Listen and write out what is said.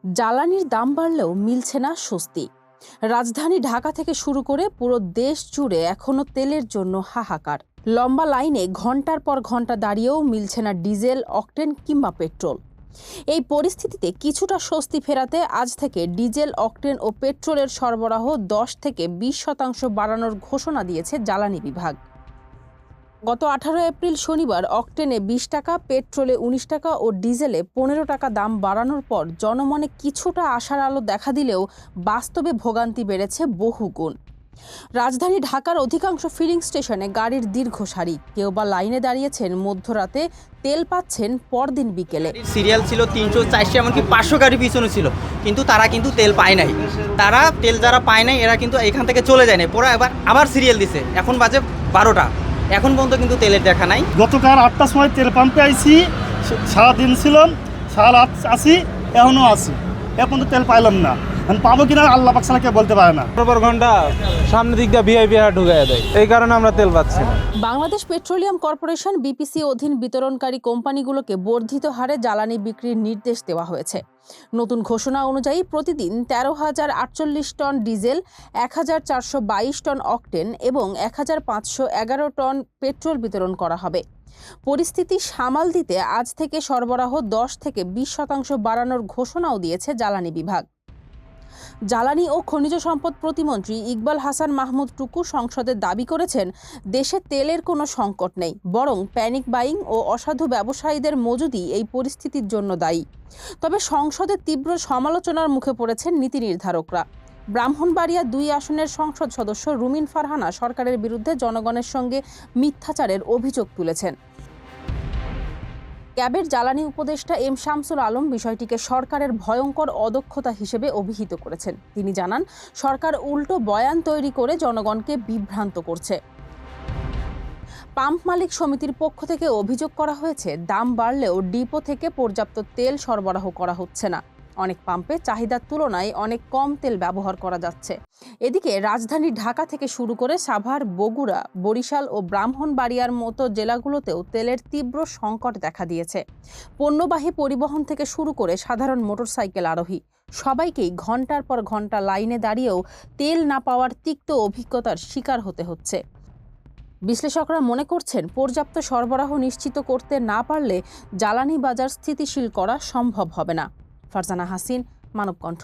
জ্বালানির দাম বাড়লেও মিলছে না স্বস্তি। রাজধানী ঢাকা থেকে শুরু করে পুরো দেশ জুড়ে এখনো তেলের জন্য হাহাকার। লম্বা লাইনে ঘন্টার পর ঘন্টা দাঁড়িয়েও মিলছে না ডিজেল, অকটেন কিংবা পেট্রোল। এই পরিস্থিতিতে কিছুটা স্বস্তি ফেরাতে আজ থেকে ডিজেল, অকটেন ও পেট্রোলের সরবরাহ ১০ থেকে ২০% বাড়ানোর ঘোষণা দিয়েছে জ্বালানি বিভাগ। গত ১৮ এপ্রিল শনিবার অকটেনে ২০ টাকা, পেট্রোলে ১৯ টাকা ও ডিজেলে ১৫ টাকা দাম বাড়ানোর পর জনমনে কিছুটা আশার আলো দেখা দিলেও বাস্তবে ভোগান্তি বেড়েছে বহুগুণ। রাজধানী ঢাকার অধিকাংশ ফিলিং স্টেশনে গাড়ির দীর্ঘ সারি, কেউ বা লাইনে দাঁড়িয়েছেন মধ্যরাতে, তেল পাচ্ছেন পরদিন বিকেলে। সিরিয়াল ছিল ৩০০, ৪০০, এমনকি ৫০০ গাড়ি পিছনে ছিল, কিন্তু তারা তেল পায় নাই। যারা পায় নাই এরা কিন্তু এখান থেকে চলে যায় না, পরে আবার সিরিয়াল দিছে। এখন বাজে ১২টা, এখন পর্যন্ত কিন্তু তেলের দেখা নাই। গতকাল ৮টার সময় তেল পাম্পে আইছি, সারাদিন ছিলাম, সারা রাত আসি, এখনও আসি, এখন তো তেল পাইলাম না। পাবো কিনা আল্লাহ পাক ছাড়া কেউ বলতে পারে না। ঘন্টা সামনের দিক দিয়ে ভিআইপি ঢুকাইয়া দেয়, এই কারণে আমরা তেল পাচ্ছি না। বাংলাদেশ পেট্রোলিয়াম কর্পোরেশন বিপিসি অধীন বিতরণকারী কোম্পানিগুলোকে বর্ধিত হারে জ্বালানি বিক্রির নির্দেশ দেওয়া হয়েছে। নতুন ঘোষণা অনুযায়ী প্রতিদিন ১৩,০৪৮ টন ডিজেল, ১,৪২২ টন অকটেন এবং ১,৫১১ টন পেট্রোল বিতরণ করা হবে। পরিস্থিতি সামাল দিতে আজ থেকে সরবরাহ ১০ থেকে ২০% বাড়ানোর ঘোষণাও দিয়েছে জ্বালানি বিভাগ। জ্বালানি ও খনিজ সম্পদ প্রতিমন্ত্রী ইকবাল হাসান মাহমুদ টুকু সংসদে দাবি করেছেন, দেশে তেলের কোনো সংকট নেই, বরং প্যানিক বাইং ও অসাধু ব্যবসায়ীদের মজুদি এই পরিস্থিতির জন্য দায়ী। তবে সংসদে তীব্র সমালোচনার মুখে পড়েছেন নীতি নির্ধারকরা। ব্রাহ্মণবাড়িয়া ২ আসনের সংসদ সদস্য রুমিন ফারহানা সরকারের বিরুদ্ধে জনগণের সঙ্গে মিথ্যাচারের অভিযোগ তুলেছেন। ক্যাবের জ্বালানি উপদেষ্টা এম শামসুল আলম বিষয়টিকে সরকারের ভয়ঙ্কর অদক্ষতা হিসেবে অভিহিত করেছেন। তিনি জানান, সরকার উল্টো বয়ান তৈরি করে জনগণকে বিভ্রান্ত করছে। পাম্প মালিক সমিতির পক্ষ থেকে অভিযোগ করা হয়েছে, দাম বাড়লেও ডিপো থেকে পর্যাপ্ত তেল সরবরাহ করা হচ্ছে না। অনেক পাম্পে চাহিদার তুলনায় অনেক কম তেল ব্যবহার করা যাচ্ছে। এদিকে রাজধানী ঢাকা থেকে শুরু করে সাভার, বগুড়া, বরিশাল ও ব্রাহ্মণবাড়িয়ার মতো জেলাগুলোতেও তেলের তীব্র সংকট দেখা দিয়েছে। পণ্যবাহী পরিবহন থেকে শুরু করে সাধারণ মোটরসাইকেল আরোহী সবাইকেই ঘন্টার পর ঘন্টা লাইনে দাঁড়িয়েও তেল না পাওয়ার তিক্ত অভিজ্ঞতার শিকার হতে হচ্ছে। বিশ্লেষকরা মনে করছেন, পর্যাপ্ত সরবরাহ নিশ্চিত করতে না পারলে জ্বালানি বাজার স্থিতিশীল করা সম্ভব হবে না। ফারজানা হাসিন, মানবকণ্ঠ।